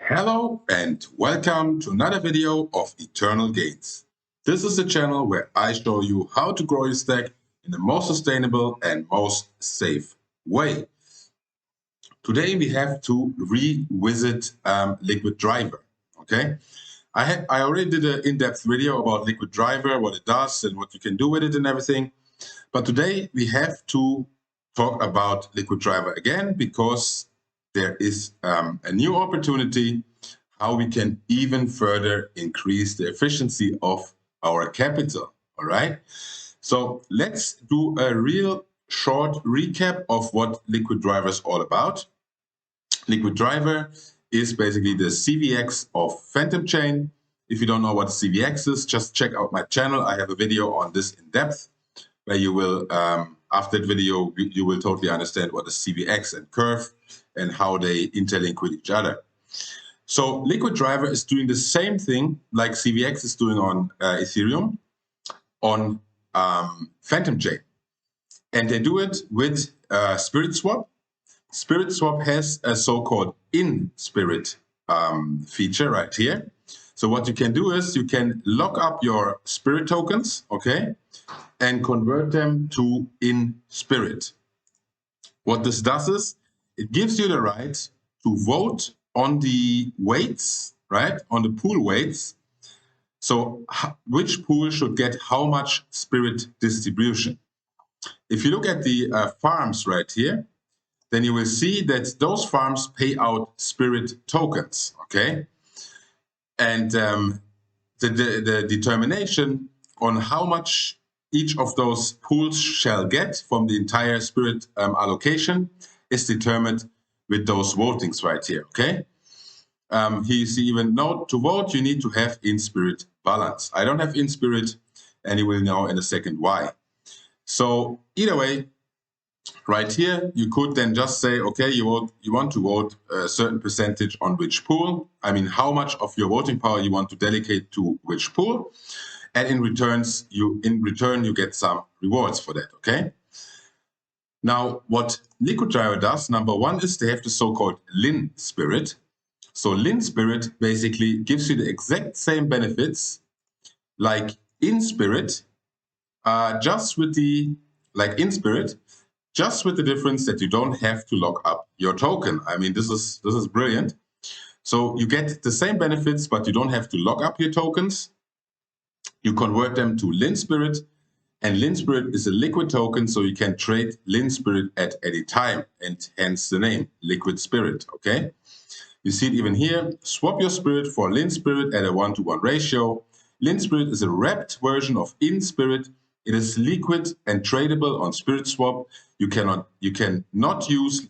Hello and welcome to another video of Eternal Gains. This is the channel where I show you how to grow your stack in the most sustainable and most safe way. Today we have to revisit Liquid Driver. Okay, I already did an in-depth video about Liquid Driver, what it does and what you can do with it and everything. But today we have to talk about Liquid Driver again because there is a new opportunity how we can even further increase the efficiency of our capital. All right. So let's do a real short recap of what Liquid Driver is all about. Liquid Driver is basically the CVX of Phantom Chain. If you don't know what CVX is, just check out my channel. I have a video on this in depth where you will, after that video, you will totally understand what is CVX and Curve and how they interlink with each other. So Liquid Driver is doing the same thing like CVX is doing on Ethereum on Phantom Chain. And they do it with Spirit Swap. Spirit Swap has a so-called in-spirit feature right here. So what you can do is you can lock up your Spirit tokens, okay, and convert them to in-spirit. What this does is it gives you the right to vote on the weights, right, on the pool weights. So which pool should get how much spirit distribution. If you look at the farms right here, then you will see that those farms pay out spirit tokens, okay? And the determination on how much each of those pools shall get from the entire spirit allocation is determined with those votings right here, okay? Here you see even note to vote, you need to have in-spirit balance. I don't have in-spirit, and you will know in a second why. So either way, right here, you could then just say, okay, you want to vote a certain percentage on which pool. I mean, how much of your voting power you want to delegate to which pool. And in return, you get some rewards for that, okay? Now, what Liquid Driver does, number one, is they have the so-called linSPIRIT. So linSPIRIT basically gives you the exact same benefits like inSPIRIT, just with the difference that you don't have to lock up your token. I mean, this is brilliant. So you get the same benefits, but you don't have to lock up your tokens. You convert them to linSPIRIT, and linSPIRIT is a liquid token, so you can trade linSPIRIT at any time, and hence the name, Liquid Spirit, okay? You see it even here, swap your spirit for linSPIRIT at a 1-to-1 ratio. linSPIRIT is a wrapped version of inSPIRIT. It is liquid and tradable on Spirit Swap. You cannot use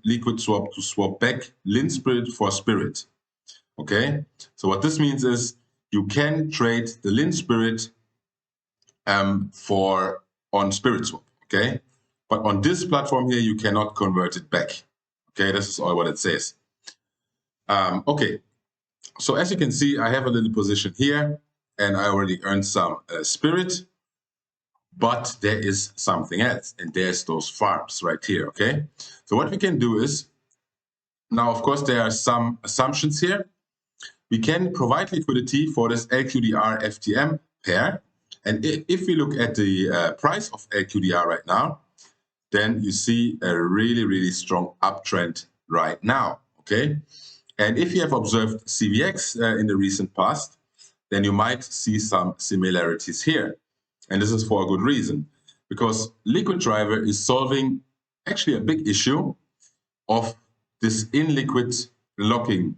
Liquid Swap to swap back linSPIRIT for Spirit, okay? So what this means is you can trade the linSPIRIT on Spirit Swap, okay? But on this platform here, you cannot convert it back, okay? This is all what it says. Okay, so as you can see, I have a little position here, and I already earned some spirit, but there is something else, and there's those farms right here, okay? So what we can do is, now of course there are some assumptions here. We can provide liquidity for this LQDR FTM pair, and if we look at the price of LQDR right now, then you see a really, really strong uptrend right now, okay? And if you have observed CVX in the recent past, then you might see some similarities here. And this is for a good reason, because Liquid Driver is solving actually a big issue of this in-liquid locking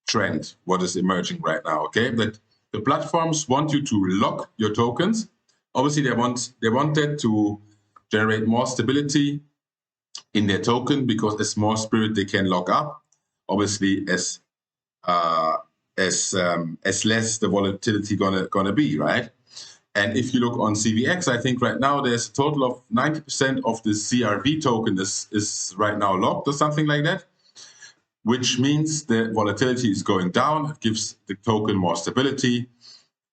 trend, what is emerging right now, okay? That the platforms want you to lock your tokens. Obviously, they want that to generate more stability in their token, because as more spirit they can lock up, obviously as less the volatility gonna be, right? And if you look on CVX, I think right now there's a total of 90% of the CRV token is right now locked or something like that, which means the volatility is going down. It gives the token more stability.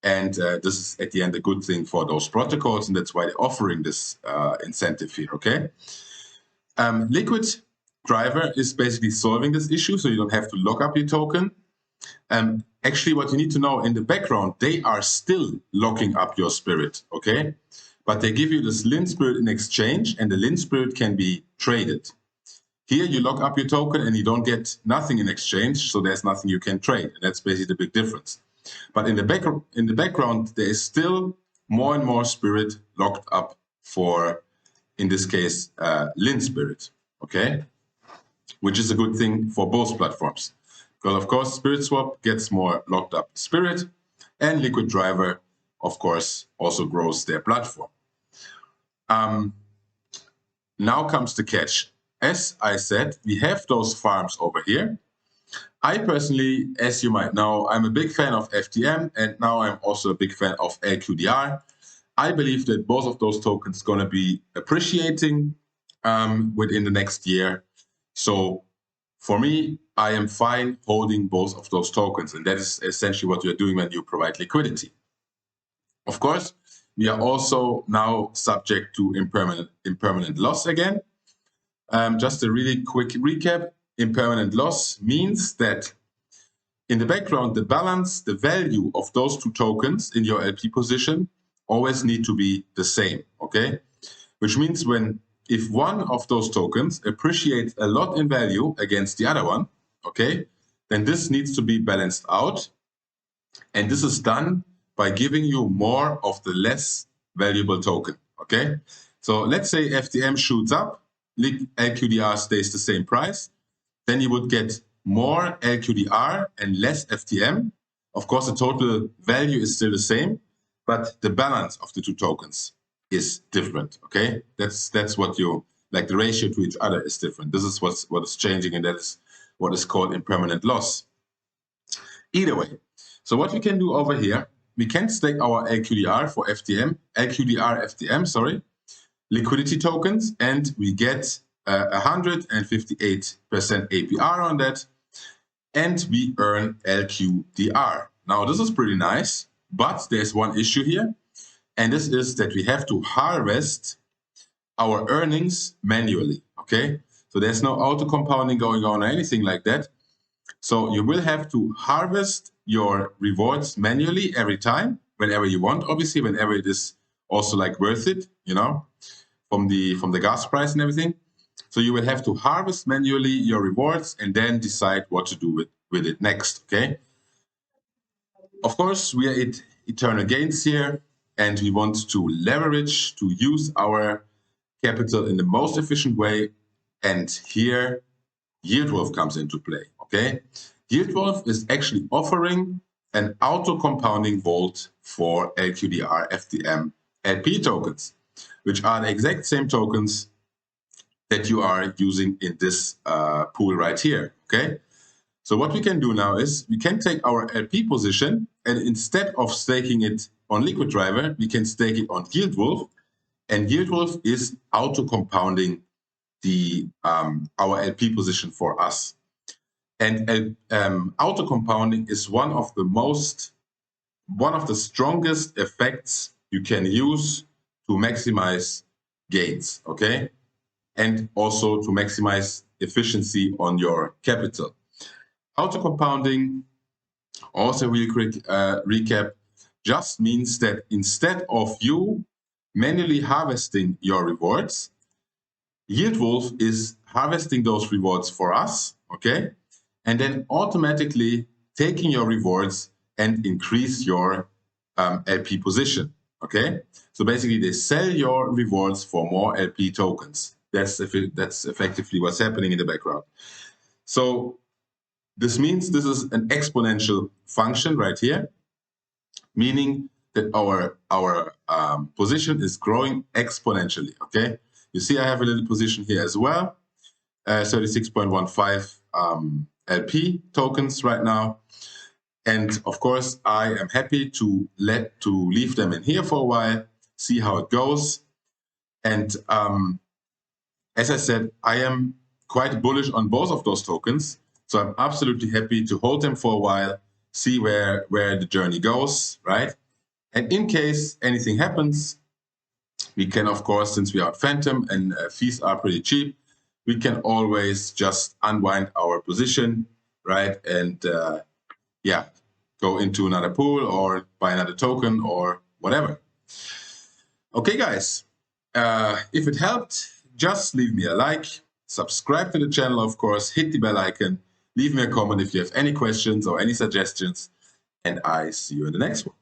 And this is at the end a good thing for those protocols, and that's why they're offering this incentive here, okay? Liquid Driver is basically solving this issue, so you don't have to lock up your token. Actually, what you need to know in the background, they are still locking up your spirit, okay? But they give you this linSPIRIT in exchange, and the linSPIRIT can be traded. Here you lock up your token and you don't get nothing in exchange, so there's nothing you can trade. And that's basically the big difference. But in the background, there is still more and more spirit locked up for, in this case, linSPIRIT, okay? Which is a good thing for both platforms. Because of course, SpiritSwap gets more locked up spirit, and Liquid Driver, of course, also grows their platform. Now comes the catch. As I said, we have those farms over here. I personally, as you might know, I'm a big fan of FTM, and now I'm also a big fan of LQDR. I believe that both of those tokens are going to be appreciating within the next year. So for me, I am fine holding both of those tokens, and that is essentially what you're doing when you provide liquidity. Of course, we are also now subject to impermanent loss again. Just a really quick recap. Impermanent loss means that in the background, the balance, the value of those two tokens in your LP position always need to be the same, okay? Which means if one of those tokens appreciates a lot in value against the other one, okay, then this needs to be balanced out. And this is done by giving you more of the less valuable token, okay? So let's say FTM shoots up, LQDR stays the same price, then you would get more LQDR and less FTM. Of course, the total value is still the same, but the balance of the two tokens is different, okay? That's what you, like the ratio to each other is different. This is what is changing, and that's what is called impermanent loss. Either way, so what we can do over here, we can stake our LQDR for FTM, LQDR FTM, sorry, liquidity tokens, and we get 158% APR on that, and we earn LQDR. Now, this is pretty nice, but there's one issue here, and this is that we have to harvest our earnings manually, okay? So there's no auto-compounding going on or anything like that. So you will have to harvest your rewards manually every time, whenever you want, obviously, whenever it is also like worth it, you know, from the gas price and everything. So you will have to harvest manually your rewards and then decide what to do with it next, okay? Of course, we are at Eternal Gains here, and we want to leverage, to use our capital in the most efficient way. And here, YieldWolf comes into play, okay? YieldWolf is actually offering an auto-compounding vault for LQDR FTM LP tokens, which are the exact same tokens that you are using in this pool right here, okay? So what we can do now is we can take our LP position, and instead of staking it on Liquid Driver, we can stake it on YieldWolf, and YieldWolf is auto-compounding our LP position for us. And auto-compounding is one of the strongest effects you can use to maximize gains, okay? And also to maximize efficiency on your capital. Auto-compounding, also really quick recap, just means that instead of you manually harvesting your rewards, YieldWolf is harvesting those rewards for us, okay? And then automatically taking your rewards and increase your LP position, okay? So basically they sell your rewards for more LP tokens. That's effectively what's happening in the background. So this means this is an exponential function right here, meaning that our position is growing exponentially, okay? You see I have a little position here as well, 36.15 LP tokens right now. And of course, I am happy to leave them in here for a while, see how it goes. And as I said, I am quite bullish on both of those tokens. So I'm absolutely happy to hold them for a while, see where the journey goes, right? And in case anything happens, we can, of course, since we are Phantom and fees are pretty cheap, we can always just unwind our position, right? And yeah, go into another pool or buy another token or whatever. Okay, guys, if it helped, just leave me a like, subscribe to the channel, of course, hit the bell icon, leave me a comment if you have any questions or any suggestions, and I see you in the next one.